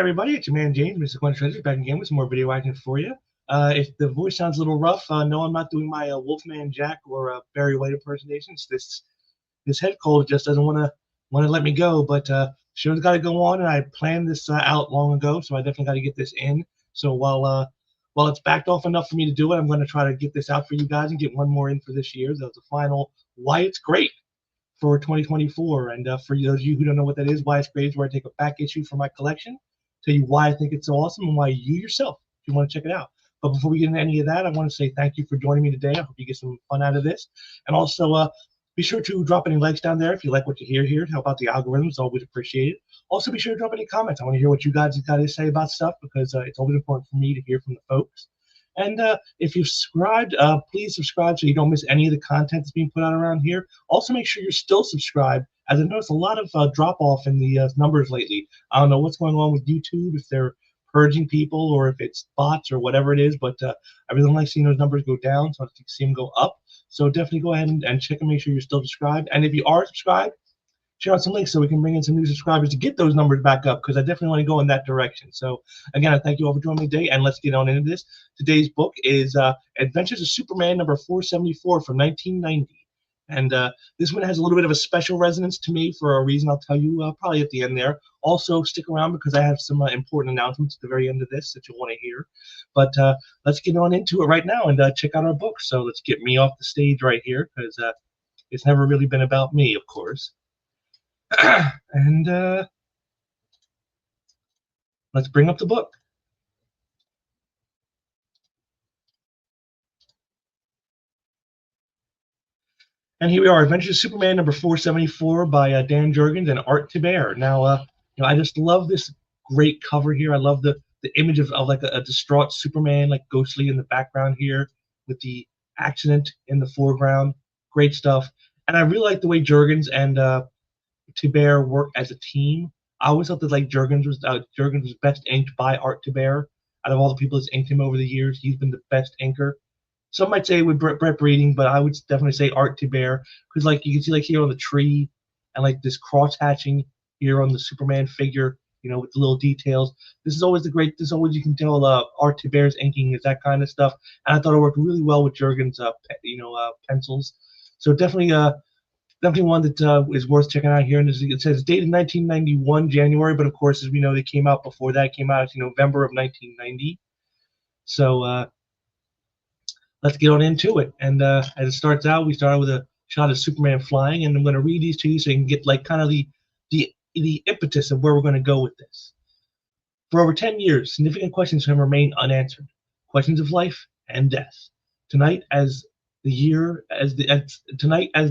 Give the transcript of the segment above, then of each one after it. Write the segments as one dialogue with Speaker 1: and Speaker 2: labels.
Speaker 1: everybody, it's your man James, Mr. Quentin Treasures, back again with some more video action for you. If the voice sounds a little rough, no, I'm not doing my Wolfman Jack or Barry White impersonations. This head cold just doesn't want to let me go. But show's got to go on, and I planned this out long ago, so I definitely got to get this in. So while it's backed off enough for me to do it, I'm going to try to get this out for you guys and get one more in for this year. That's the final Why It's Great for 2024. And for those of you who don't know what that is, Why It's Great is where I take a back issue from my collection, tell you why I think it's so awesome and why you yourself, if you want to check it out. But before we get into any of that, I want to say thank you for joining me today. I hope you get some fun out of this. And also, be sure to drop any likes down there if you like what you hear here to help out the algorithms. Always appreciate it. Also, be sure to drop any comments. I want to hear what you guys got to say about stuff because it's always important for me to hear from the folks. And if you've subscribed, please subscribe so you don't miss any of the content that's being put out around here. Also, make sure you're still subscribed, as I noticed a lot of drop-off in the numbers lately. I don't know what's going on with YouTube, if they're purging people or if it's bots or whatever it is, but I really like seeing those numbers go down, so I like to see them go up. So definitely go ahead and check and make sure you're still subscribed. And if you are subscribed, share out some links so we can bring in some new subscribers to get those numbers back up, because I definitely want to go in that direction. So again, I thank you all for joining me today, and let's get on into this. Today's book is Adventures of Superman number 474 from 1990. And this one has a little bit of a special resonance to me for a reason I'll tell you probably at the end there. Also, stick around because I have some important announcements at the very end of this that you'll want to hear. But let's get on into it right now and check out our book. So let's get me off the stage right here, because it's never really been about me, of course. And let's bring up the book. And here we are, Adventures of Superman number 474 by Dan Jurgens and Art Thibert. Now, I just love this great cover here. I love the image of like a distraught Superman, like ghostly in the background here, with the accident in the foreground. Great stuff. And I really like the way Jurgens and Thibert work as a team. I always thought that like Jurgens was best inked by Art Thibert. Out of all the people that's inked him over the years, he's been the best inker. Some might say with Brett Breeding, but I would definitely say Art Thibert, because like you can see like here on the tree and like this cross hatching here on the Superman figure, with the little details. This is always you can tell Art Thibert's inking is that kind of stuff. And I thought it worked really well with Jurgens' pencils. So definitely one that is worth checking out here. And it says dated 1991 January, but of course, as we know, they came out before that. It came out in November of 1990. So let's get on into it. And as it starts out, we start with a shot of Superman flying, and I'm going to read these to you so you can get like kind of the impetus of where we're going to go with this. For over 10 years, significant questions have remained unanswered. Questions of life and death. Tonight, as the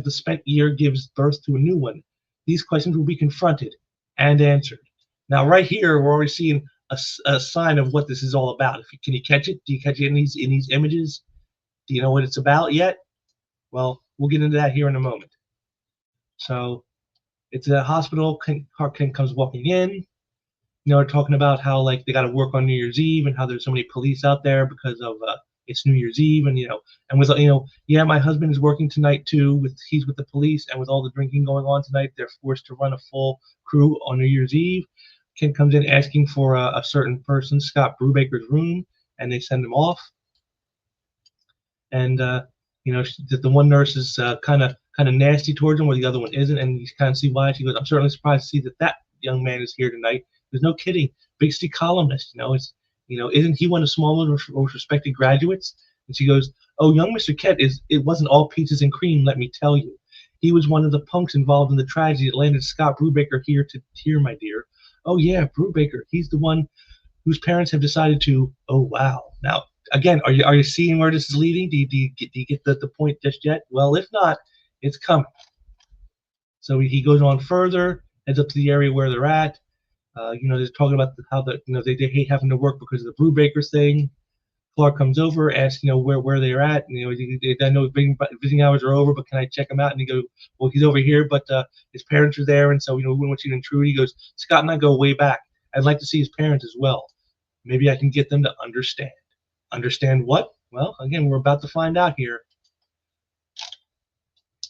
Speaker 1: spent year gives birth to a new one, these questions will be confronted and answered. Now, right here, we're already seeing a sign of what this is all about. Can you catch it? Do you catch it in these images? Do you know what it's about yet? Well, we'll get into that here in a moment. So it's a hospital. Clark Kent comes walking in. They're talking about how like they got to work on New Year's Eve and how there's so many police out there because of it's New Year's Eve, and and with yeah, my husband is working tonight too. He's with the police, and with all the drinking going on tonight, they're forced to run a full crew on New Year's Eve. Kent comes in asking for a certain person, Scott Brubaker's room, and they send him off. And the one nurse is kind of nasty towards him, where the other one isn't, and you kind of see why. She goes, "I'm certainly surprised to see that young man is here tonight." There's no kidding, big city columnist. Isn't he one of Smallwood's most respected graduates? And she goes, "Oh, young Mr. Kent it wasn't all peaches and cream, let me tell you. He was one of the punks involved in the tragedy that landed Scott Brubaker here, my dear. Oh yeah, Brubaker. He's the one whose parents have decided to. Oh wow. Now." Again, are you seeing where this is leading? Do you get the point just yet? Well, if not, it's coming. So he goes on further, heads up to the area where they're at. They're talking about how they hate having to work because of the Brubaker thing. Clark comes over, asks where they're at. And, I know visiting hours are over, but can I check him out? And he goes, well, he's over here, but his parents are there, and so we don't want you to intrude. He goes, Scott and I go way back. I'd like to see his parents as well. Maybe I can get them to understand. Understand what? Well, again, we're about to find out here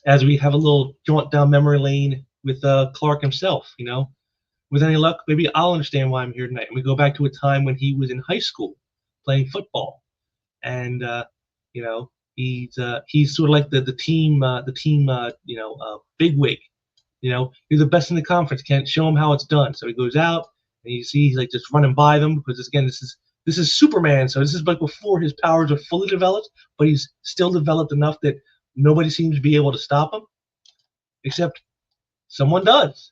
Speaker 1: as we have a little jaunt down memory lane with Clark himself, with any luck, maybe I'll understand why I'm here tonight. And we go back to a time when he was in high school playing football, and you know, he's sort of like the team bigwig. You're the best in the conference. Can't show him how it's done. So he goes out and you see he's like just running by them because again, this is Superman. So this is like before his powers are fully developed, but he's still developed enough that nobody seems to be able to stop him, except someone does,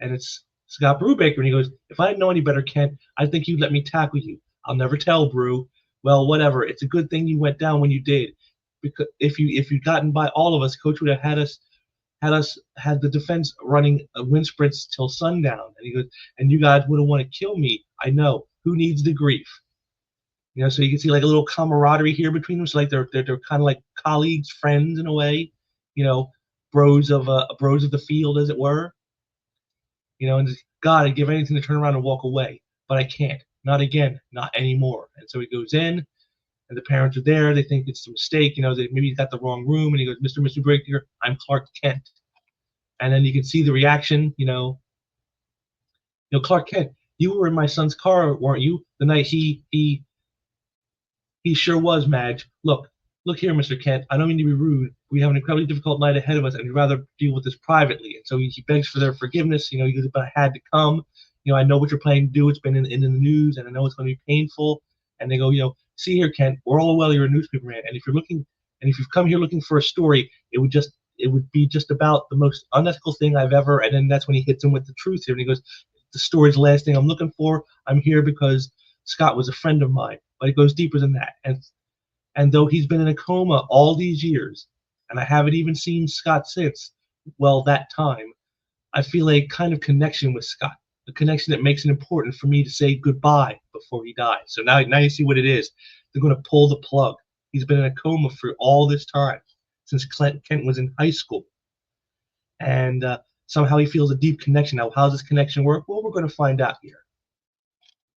Speaker 1: and it's Scott Brubaker. And he goes, "If I didn't know any better, Kent, I think you'd let me tackle you. I'll never tell, Brew. Well, whatever. It's a good thing you went down when you did, because if you'd gotten by all of us, Coach would have had the defense running wind sprints till sundown." And he goes, "And you guys would have want to kill me. I know. Who needs the grief?" So you can see like a little camaraderie here between them. So like they're kind of like colleagues, friends in a way. You know, bros of the field, as it were. And just, God, I'd give anything to turn around and walk away, but I can't. Not again. Not anymore. And so he goes in, and the parents are there. They think it's a mistake. Maybe he's got the wrong room, and he goes, "Mr. Breaker, I'm Clark Kent." And then you can see the reaction. Clark Kent, you were in my son's car, weren't you? The night he sure was, Madge. Look here, Mr. Kent. I don't mean to be rude. We have an incredibly difficult night ahead of us, and we'd rather deal with this privately. And so he begs for their forgiveness. He goes, "But I had to come. I know what you're planning to do. It's been in the news, and I know it's going to be painful." And they go, "See here, Kent. We're all well. You're a newspaper man, and if you've come here looking for a story, it would be just about the most unethical thing I've ever." And then that's when he hits him with the truth here, and he goes, "The story's the last thing I'm looking for. I'm here because Scott was a friend of mine." But it goes deeper than that. And though he's been in a coma all these years, and I haven't even seen Scott since, well, that time, I feel a kind of connection with Scott, a connection that makes it important for me to say goodbye before he dies. So now you see what it is. They're going to pull the plug. He's been in a coma for all this time, since Kent was in high school. And somehow he feels a deep connection. Now, how does this connection work? Well, we're going to find out here.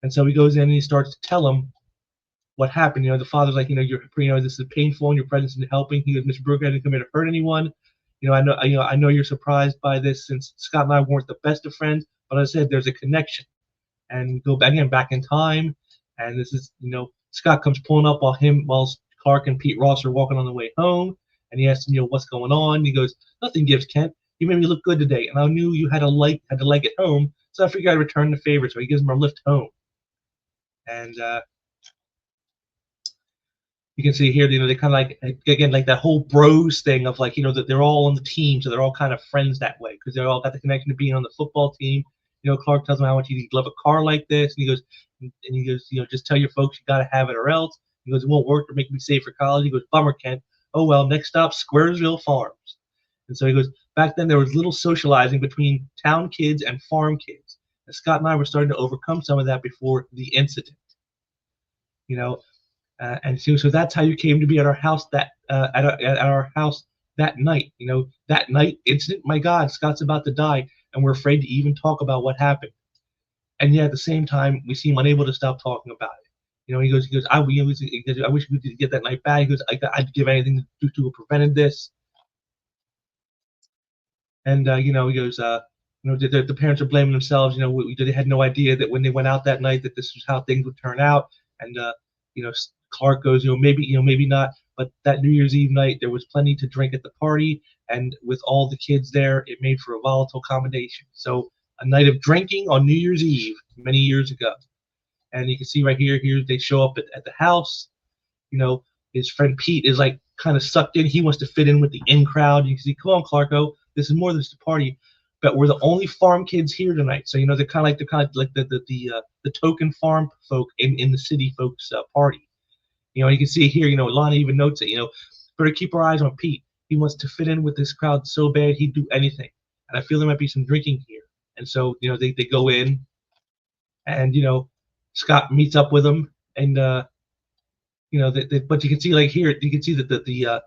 Speaker 1: And so he goes in and he starts to tell him what happened. The father's like, this is painful and your presence isn't helping. He goes, "Mr. Brooker, I didn't come here to hurt anyone. I know you're surprised by this since Scott and I weren't the best of friends, but as I said, there's a connection." And we go back in time, and this is, Scott comes pulling up while Clark and Pete Ross are walking on the way home, and he asks him, "What's going on?" He goes, "Nothing gives, Kent. You made me look good today, and I knew you had to like it home, so I figured I'd return the favor." So he gives him a lift home. And you can see here, they kind of like, again, like that whole bros thing of like, that they're all on the team, so they're all kind of friends that way because they all got the connection to being on the football team. Clark tells him how much he'd love a car like this, and he goes, "Just tell your folks you got to have it or else." He goes, "It won't work to make me save for college." He goes, "Bummer, Kent. Oh well, next stop, Squaresville Farms." And so he goes, back then there was little socializing between town kids and farm kids. And Scott and I were starting to overcome some of that before the incident. And so that's how you came to be at our house at our house that night. That night incident. My God, Scott's about to die, and we're afraid to even talk about what happened. And yet at the same time, we seem unable to stop talking about it. He goes, I wish we could get that night back. He goes, I'd give anything to have prevented this. And he goes, the parents are blaming themselves. They had no idea that when they went out that night that this was how things would turn out. And Clark goes, maybe not, but that New Year's Eve night there was plenty to drink at the party, and with all the kids there, it made for a volatile combination. So a night of drinking on New Year's Eve many years ago. And you can see right here they show up at the house. His friend Pete is like kind of sucked in. He wants to fit in with the in crowd. You can see, "Come on, Clarko, this is more than just a party, but we're the only farm kids here tonight." So they're kind of like the token farm folk in the city folks party. You can see here, Lana even notes it, better keep our eyes on Pete. He wants to fit in with this crowd so bad he'd do anything. And I feel there might be some drinking here. And so, they go in, and, Scott meets up with them, and, but you can see like here, you can see that the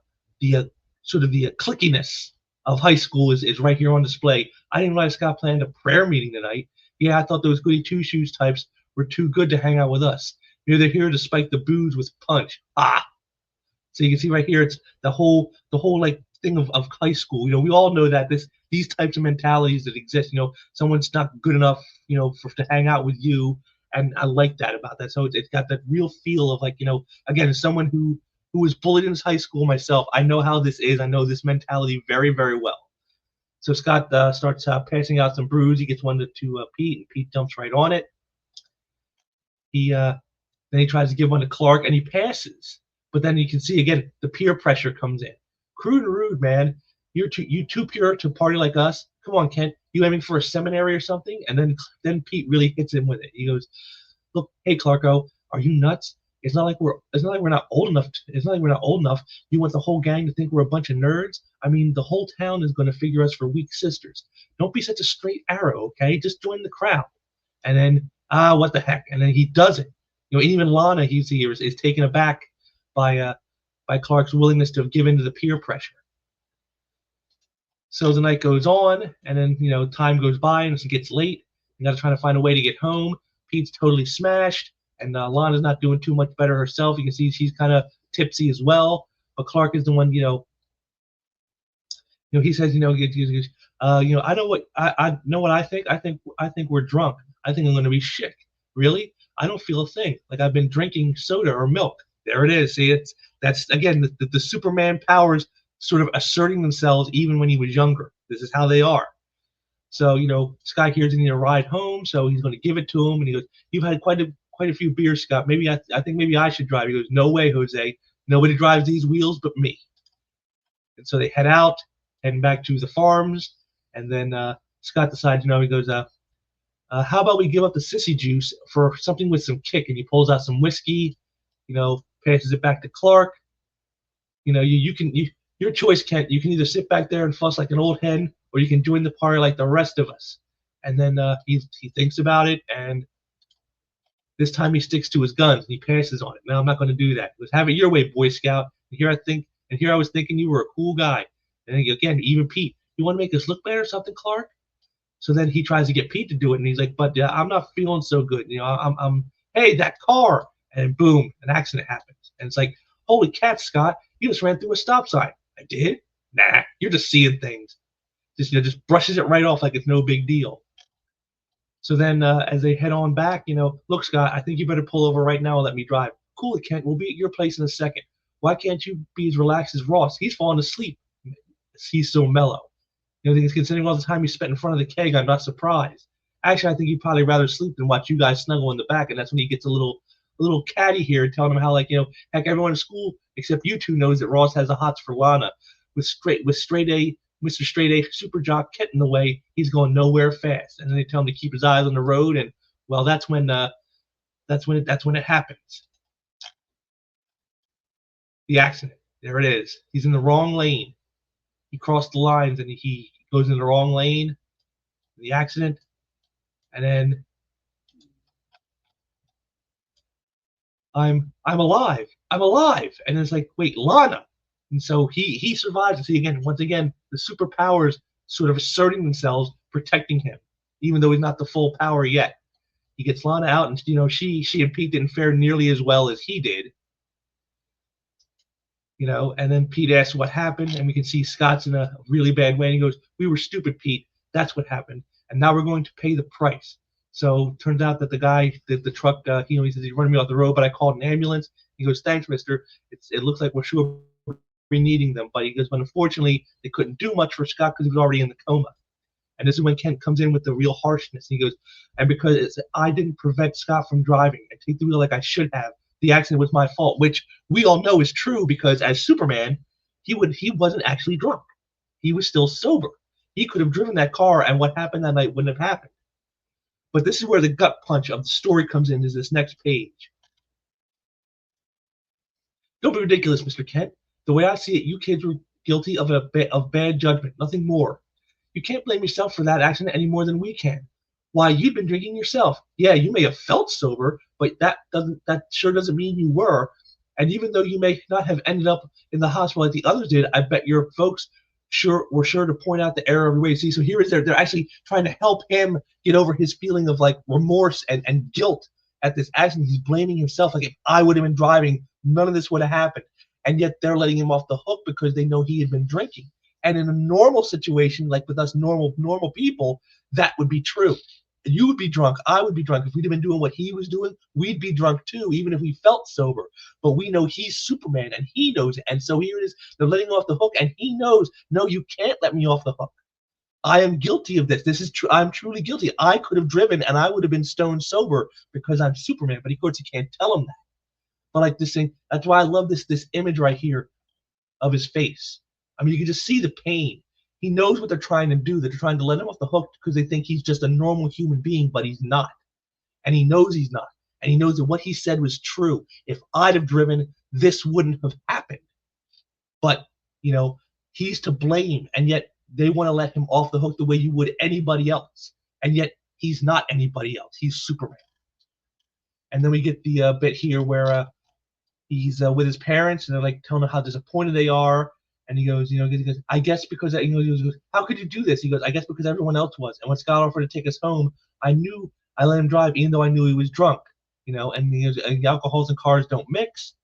Speaker 1: sort of the clickiness of high school is right here on display. I didn't realize Scott planned a prayer meeting tonight. Yeah, I thought those goody two shoes types were too good to hang out with us. They're here to spike the booze with punch. So you can see right here, it's the whole like thing of high school. We all know that these types of mentalities that exist. Someone's not good enough. for to hang out with you, and I like that about that. So it's got that real feel of like, again, as someone who was bullied in high school myself, I know how this is. I know this mentality very, very well. So Scott starts passing out some brews. He gets one to Pete, and Pete jumps right on it. He Then he tries to give one to Clark, and he passes. But then you can see again the peer pressure comes in. Crude and rude, man. You too pure to party like us. Come on, Kent. You aiming for a seminary or something? And then Pete really hits him with it. He goes, "Look, hey Clarko, are you nuts? It's not like we're not old enough. It's not like we're not old enough. You want the whole gang to think we're a bunch of nerds? I mean, the whole town is going to figure us for weak sisters. Don't be such a straight arrow, okay? Just join the crowd." And then what the heck? And then he does it. Even Lana, he's here, is taken aback by Clark's willingness to give in to the peer pressure. So the night goes on, and then time goes by, and it gets late. You got to try to find a way to get home. Pete's totally smashed, and Lana's not doing too much better herself. You can see she's kind of tipsy as well. But Clark is the one, he says, I know what I know what I think. I think we're drunk. I think I'm going to be sick. Really? I don't feel a thing. Like I've been drinking soda or milk. There it is. See, that's again the Superman powers sort of asserting themselves even when he was younger. This is how they are. So Scott here's going to need a ride home, so he's going to give it to him, and he goes, "You've had quite a few beers, Scott. Maybe I think maybe I should drive." He goes, "No way, Jose. Nobody drives these wheels but me." And so they head out, heading back to the farms, and then Scott decides, he goes, "How about we give up the sissy juice for something with some kick?" And he pulls out some whiskey, passes it back to Clark. Your choice, Kent. You can either sit back there and fuss like an old hen, or you can join the party like the rest of us. And then he thinks about it, and this time he sticks to his guns and he passes on it. No, I'm not going to do that. Let's have it your way, Boy Scout. And here I was thinking you were a cool guy. And then again, even Pete, you want to make us look bad or something, Clark? So then he tries to get Pete to do it, and he's like, "But I'm not feeling so good. Hey, that car!" And boom, an accident happens, and it's like, "Holy cat, Scott! You just ran through a stop sign." "I did? Nah, you're just seeing things." Just brushes it right off like it's no big deal. So then, as they head on back, "Look, Scott, I think you better pull over right now and let me drive." "Cool it, Kent. We'll be at your place in a second. Why can't you be as relaxed as Ross? He's falling asleep. He's so mellow. Considering all the time he spent in front of the keg, I'm not surprised. Actually, I think he'd probably rather sleep than watch you guys snuggle in the back." And that's when he gets a little catty here, telling him how, like, heck, everyone in school except you two knows that Ross has a hots for Lana. With straight A, Mr. Straight A super jock Kent in the way, he's going nowhere fast. And then they tell him to keep his eyes on the road, and well, that's when it happens. The accident. There it is. He's in the wrong lane. He crossed the lines, and he goes in the wrong lane. The accident, and then I'm alive. I'm alive. And it's like, wait, Lana. And so he survives. And see, once again, the superpowers sort of asserting themselves, protecting him, even though he's not the full power yet. He gets Lana out, and she and Pete didn't fare nearly as well as he did. And then Pete asks what happened, and we can see Scott's in a really bad way. And he goes, "We were stupid, Pete. That's what happened. And now we're going to pay the price." So turns out that the guy, the truck, he says he's running me off the road, but I called an ambulance. He goes, "Thanks, mister. It looks like we're sure be needing them." But he goes, "But unfortunately, they couldn't do much for Scott because he was already in the coma." And this is when Kent comes in with the real harshness. He goes, "And because I didn't prevent Scott from driving and take the wheel like I should have, the accident was my fault," which we all know is true because as Superman, he wasn't actually drunk. He was still sober. He could have driven that car, and what happened that night wouldn't have happened. But this is where the gut punch of the story comes in, is this next page. "Don't be ridiculous, Mr. Kent. The way I see it, you kids were guilty of bad judgment, nothing more. You can't blame yourself for that accident any more than we can. Why, you'd been drinking yourself. Yeah, you may have felt sober, but that sure doesn't mean you were. And even though you may not have ended up in the hospital like the others did, I bet your folks were sure to point out the error of your ways." See, so here is they're actually trying to help him get over his feeling of like remorse and guilt at this accident. He's blaming himself, like, if I would have been driving, none of this would have happened. And yet they're letting him off the hook because they know he had been drinking. And in a normal situation, like with us normal people, that would be true. You would be drunk. I would be drunk. If we'd have been doing what he was doing, we'd be drunk too, even if we felt sober. But we know he's Superman and he knows it. And so here it is. They're letting off the hook, and he knows, no, you can't let me off the hook. I am guilty of this. This is true. I'm truly guilty. I could have driven and I would have been stone sober because I'm Superman. But of course, he can't tell him that. But like this thing, that's why I love this image right here of his face. I mean, you can just see the pain. He knows what they're trying to do. They're trying to let him off the hook because they think he's just a normal human being, but he's not. And he knows he's not. And he knows that what he said was true. If I'd have driven, this wouldn't have happened. But, he's to blame. And yet they want to let him off the hook the way you would anybody else. And yet he's not anybody else. He's Superman. And then we get the bit here where he's with his parents, and they're like telling him how disappointed they are. And he goes, I guess because, he goes, how could you do this? He goes, I guess because everyone else was. And when Scott offered to take us home, I knew I let him drive, even though I knew he was drunk, and he goes, and alcohols and cars don't mix.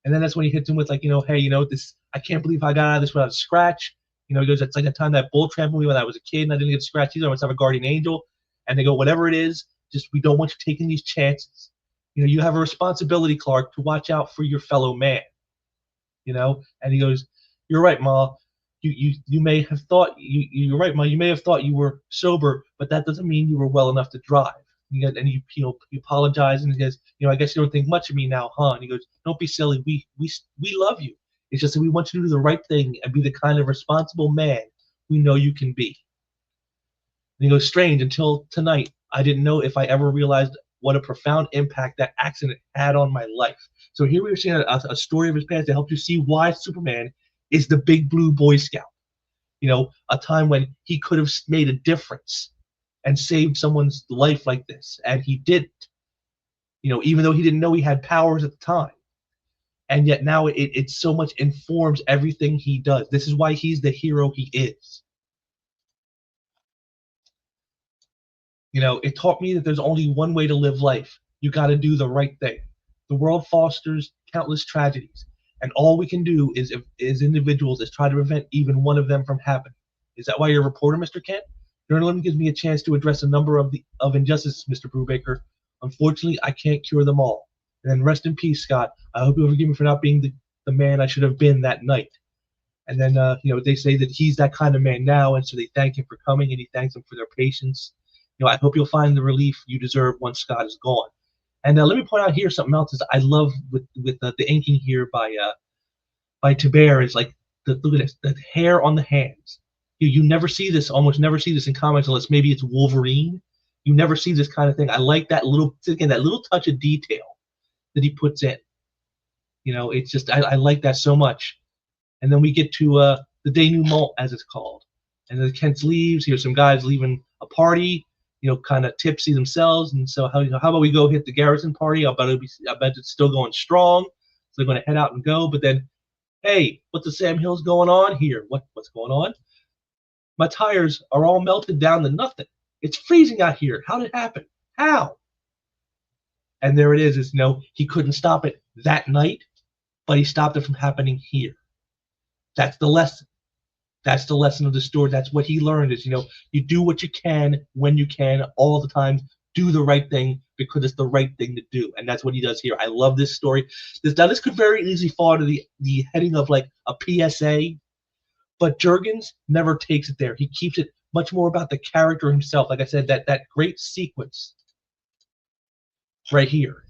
Speaker 1: And then that's when he hits him with like, hey, this, I can't believe I got out of this without a scratch. He goes, it's like the time that bull trampled me when I was a kid and I didn't get scratched either. I must have a guardian angel. And they go, whatever it is, just we don't want you taking these chances. You have a responsibility, Clark, to watch out for your fellow man. And he goes, you're right, Ma. You may have thought you're right, Ma. You may have thought you were sober, but that doesn't mean you were well enough to drive. And he apologized, and he goes, I guess you don't think much of me now, huh? And he goes, don't be silly. We love you. It's just that we want you to do the right thing and be the kind of responsible man we know you can be. And he goes, strange, until tonight, I didn't know if I ever realized what a profound impact that accident had on my life. So here we are seeing a story of his past to help you see why Superman is the big blue Boy Scout. A time when he could have made a difference and saved someone's life like this, and he didn't. Even though he didn't know he had powers at the time. And yet now it so much informs everything he does. This is why he's the hero he is. It taught me that there's only one way to live life. You got to do the right thing. The world fosters countless tragedies, and all we can do as individuals is try to prevent even one of them from happening. Is that why you're a reporter, Mr. Kent? Journalism gives me a chance to address a number of injustices, Mr. Brubaker. Unfortunately, I can't cure them all. And then rest in peace, Scott. I hope you'll forgive me for not being the man I should have been that night. And then, they say that he's that kind of man now, and so they thank him for coming, and he thanks them for their patience. I hope you'll find the relief you deserve once Scott is gone. And let me point out here something else is I love with the inking here by Tiber is like look at this, the hair on the hands. You never see this, almost never see this in comics unless maybe it's Wolverine. You never see this kind of thing. I like that little touch of detail that he puts in. It's just I like that so much. And then we get to the denouement, as it's called. And then Kent leaves. Here's some guys leaving a party. Kind of tipsy themselves, and so how about we go hit the Garrison party? I bet it's still going strong. So they're going to head out and go. But then, hey, what the Sam Hill's going on here? What's going on? My tires are all melted down to nothing. It's freezing out here. How did it happen? How? And there it is. He couldn't stop it that night, but he stopped it from happening here. That's the lesson. That's the lesson of the story. That's what he learned is, you do what you can when you can all the time. Do the right thing because it's the right thing to do. And that's what he does here. I love this story. This could very easily fall into the heading of like a PSA, but Jurgens never takes it there. He keeps it much more about the character himself. Like I said, that great sequence right here,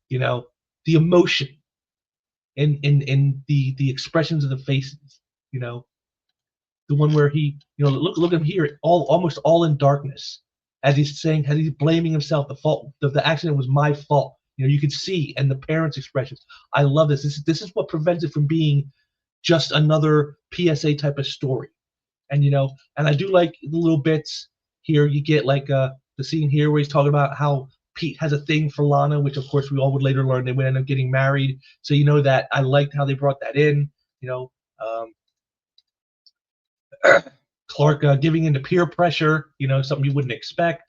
Speaker 1: the emotion in the expressions of the faces, the one where he, look at him here, almost all in darkness, as he's blaming himself. The accident was my fault. You can see, and the parents' expressions. I love this. This is what prevents it from being just another PSA type of story. And and I do like the little bits here. You get like the scene here where he's talking about how Pete has a thing for Lana, which of course we all would later learn they would end up getting married. So that I liked how they brought that in. Clark giving into peer pressure, something you wouldn't expect.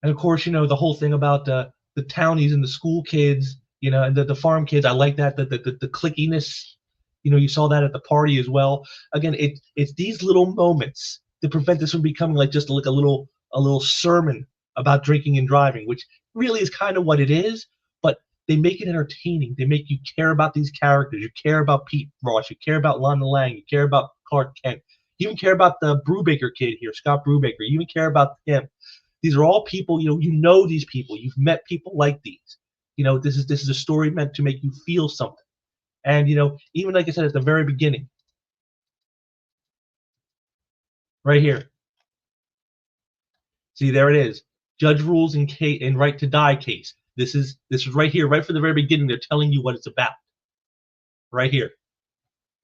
Speaker 1: And of course, the whole thing about the townies and the school kids, and the farm kids. I like that, the clickiness. You saw that at the party as well. Again, it's these little moments to prevent this from becoming like just like a little sermon about drinking and driving, which really is kind of what it is. But they make it entertaining. They make you care about these characters. You care about Pete Ross. You care about Lana Lang. You care about Clark Kent. You even care about the Brubaker kid here, Scott Brubaker. You even care about him. These are all people, you know these people. You've met people like these. This is a story meant to make you feel something. And even like I said at the very beginning, right here. See, there it is. Judge rules in right to die case. This is right here, right from the very beginning. They're telling you what it's about. Right here.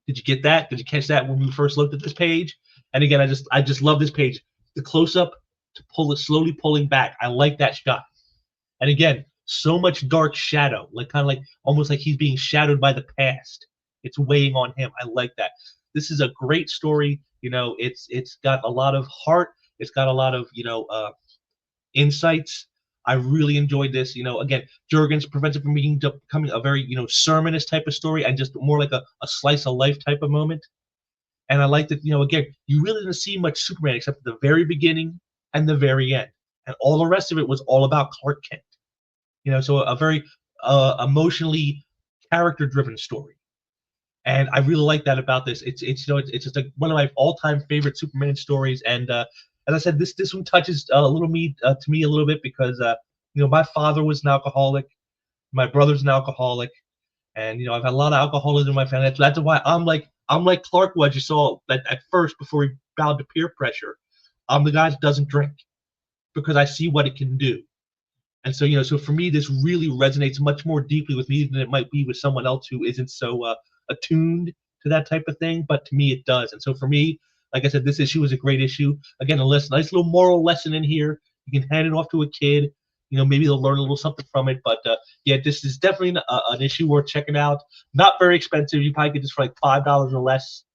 Speaker 1: Did you get that? Did you catch that when we first looked at this page? And again, I just love this page. The close up to pull it slowly pulling back. I like that shot. And again, so much dark shadow, like kind of like almost like he's being shadowed by the past. It's weighing on him. I like that. This is a great story. It's got a lot of heart. It's got a lot of insights. I really enjoyed this. Again, Jurgens prevents it from becoming a very sermonist type of story and just more like a slice of life type of moment. And I like that. Again, you really didn't see much Superman except at the very beginning and the very end, and all the rest of it was all about Clark Kent. So a very emotionally character-driven story, and I really like that about this. It's just like one of my all-time favorite Superman stories. And as I said, this one touches to me a little bit because my father was an alcoholic, my brother's an alcoholic, and I've had a lot of alcoholism in my family. That's why I'm like Clark was. You saw that at first before he bowed to peer pressure. I'm the guy that doesn't drink because I see what it can do. And so for me, this really resonates much more deeply with me than it might be with someone else who isn't so attuned to that type of thing. But to me, it does. And so for me, like I said, this issue is a great issue. Again, nice little moral lesson in here. You can hand it off to a kid. Maybe they'll learn a little something from it. But yeah, this is definitely an issue worth checking out. Not very expensive. You probably get this for like $5 or less.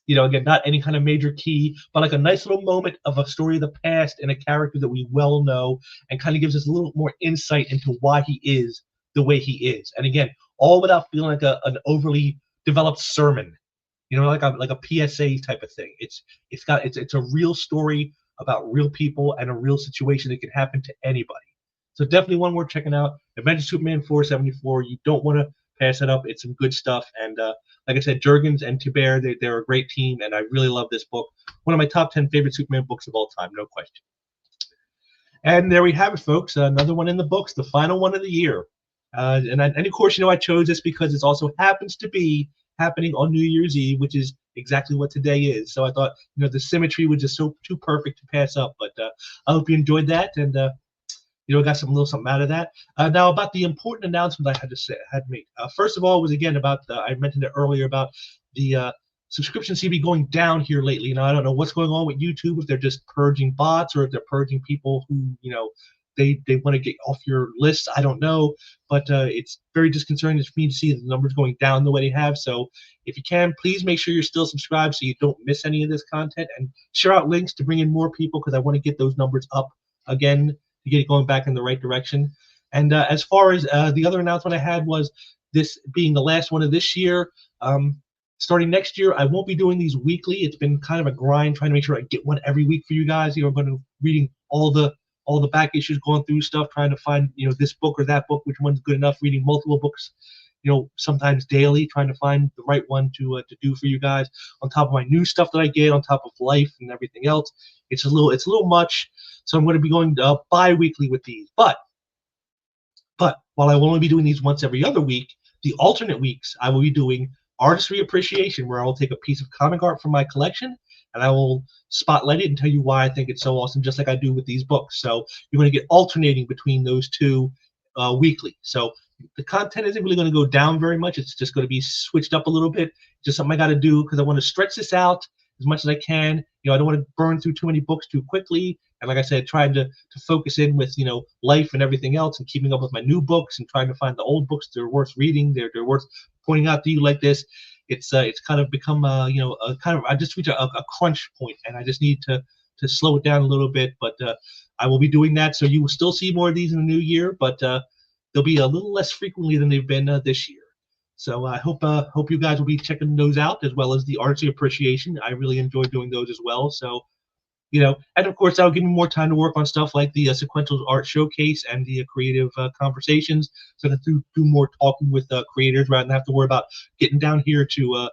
Speaker 1: Again, not any kind of major key, but like a nice little moment of a story of the past and a character that we well know, and kind of gives us a little more insight into why he is the way he is. And again, all without feeling like an overly developed sermon, like a PSA type of thing. It's a real story about real people and a real situation that can happen to anybody. So definitely one worth checking out. Adventure Superman 474. You don't want to pass it up. It's some good stuff. And like I said, Jurgens and Tiber, they're a great team, and I really love this book. One of my top 10 favorite Superman books of all time, no question. And there we have it, folks. Another one in the books, the final one of the year. And of course, I chose this because it also happens to be happening on New Year's Eve, which is exactly what today is. So I thought, the symmetry was just so too perfect to pass up. But I hope you enjoyed that, and got little something out of that. Now about the important announcement I had to make. First of all, was again about I mentioned it earlier about the subscription seem to be going down here lately. I don't know what's going on with YouTube, if they're just purging bots or if they're purging people who they want to get off your list. I don't know, but it's very disconcerting for me to see the numbers going down the way they have. So if you can, please make sure you're still subscribed so you don't miss any of this content, and share out links to bring in more people because I want to get those numbers up again, to get it going back in the right direction. And as far as the other announcement I had was this being the last one of this year. Starting next year, I won't be doing these weekly. It's been kind of a grind trying to make sure I get one every week for you guys. I'm going to reading all the back issues, going through stuff, trying to find this book or that book, which one's good enough. Reading multiple books, sometimes daily, trying to find the right one to do for you guys. On top of my new stuff that I get, on top of life and everything else, it's a little much. So I'm going to be going bi-weekly with these. But while I will only be doing these once every other week, the alternate weeks I will be doing Artistry Appreciation, where I will take a piece of comic art from my collection and I will spotlight it and tell you why I think it's so awesome, just like I do with these books. So you're going to get alternating between those two weekly. So the content isn't really going to go down very much. It's just going to be switched up a little bit. Just something I got to do because I want to stretch this out as much as I can. I don't want to burn through too many books too quickly. And like I said, trying to focus in with life and everything else, and keeping up with my new books and trying to find the old books that are worth reading. They're worth pointing out to you like this. It's kind of become a kind of, I just reached a crunch point, and I just need to slow it down a little bit. But I will be doing that, so you will still see more of these in the new year, but they'll be a little less frequently than they've been this year. So I hope you guys will be checking those out, as well as the Artsy Appreciation. I really enjoy doing those as well. So And of course that'll give me more time to work on stuff like the sequential art showcase and the creative conversations, so I can do more talking with creators rather than have to worry about getting down here to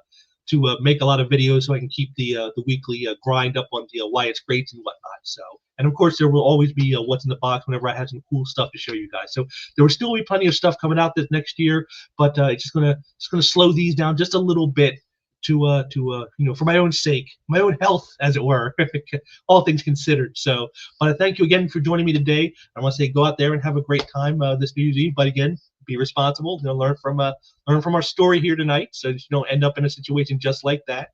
Speaker 1: make a lot of videos, so I can keep the weekly grind up on the why it's great and whatnot. So, and of course there will always be what's in the box whenever I have some cool stuff to show you guys. So there will still be plenty of stuff coming out this next year, but it's just gonna slow these down just a little bit for my own sake, my own health, as it were, all things considered. So, but I thank you again for joining me today. I want to say go out there and have a great time this New Year's Eve. But again, be responsible. Learn from our story here tonight, so that you don't end up in a situation just like that.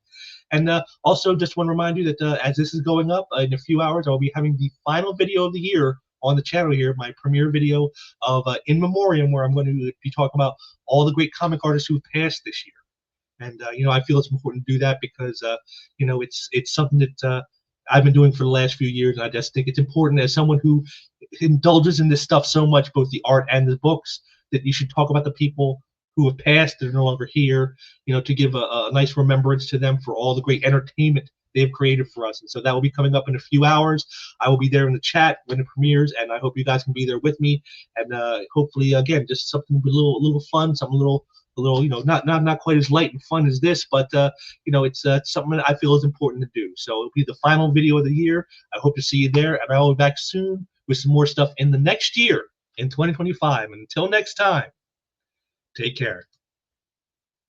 Speaker 1: And also, just want to remind you that as this is going up in a few hours, I'll be having the final video of the year on the channel here, my premiere video of In Memoriam, where I'm going to be talking about all the great comic artists who've passed this year. And I feel it's important to do that because it's something that I've been doing for the last few years, and I just think it's important as someone who indulges in this stuff so much, both the art and the books, that you should talk about the people who have passed that are no longer here, to give a nice remembrance to them for all the great entertainment they've created for us. And so that will be coming up in a few hours. I will be there in the chat when it premieres, and I hope you guys can be there with me. And hopefully, again, just something a little fun, something a little, not quite as light and fun as this, but it's something that I feel is important to do. So it'll be the final video of the year. I hope to see you there, and I'll be back soon with some more stuff in the next year, in 2025. And until next time, take care.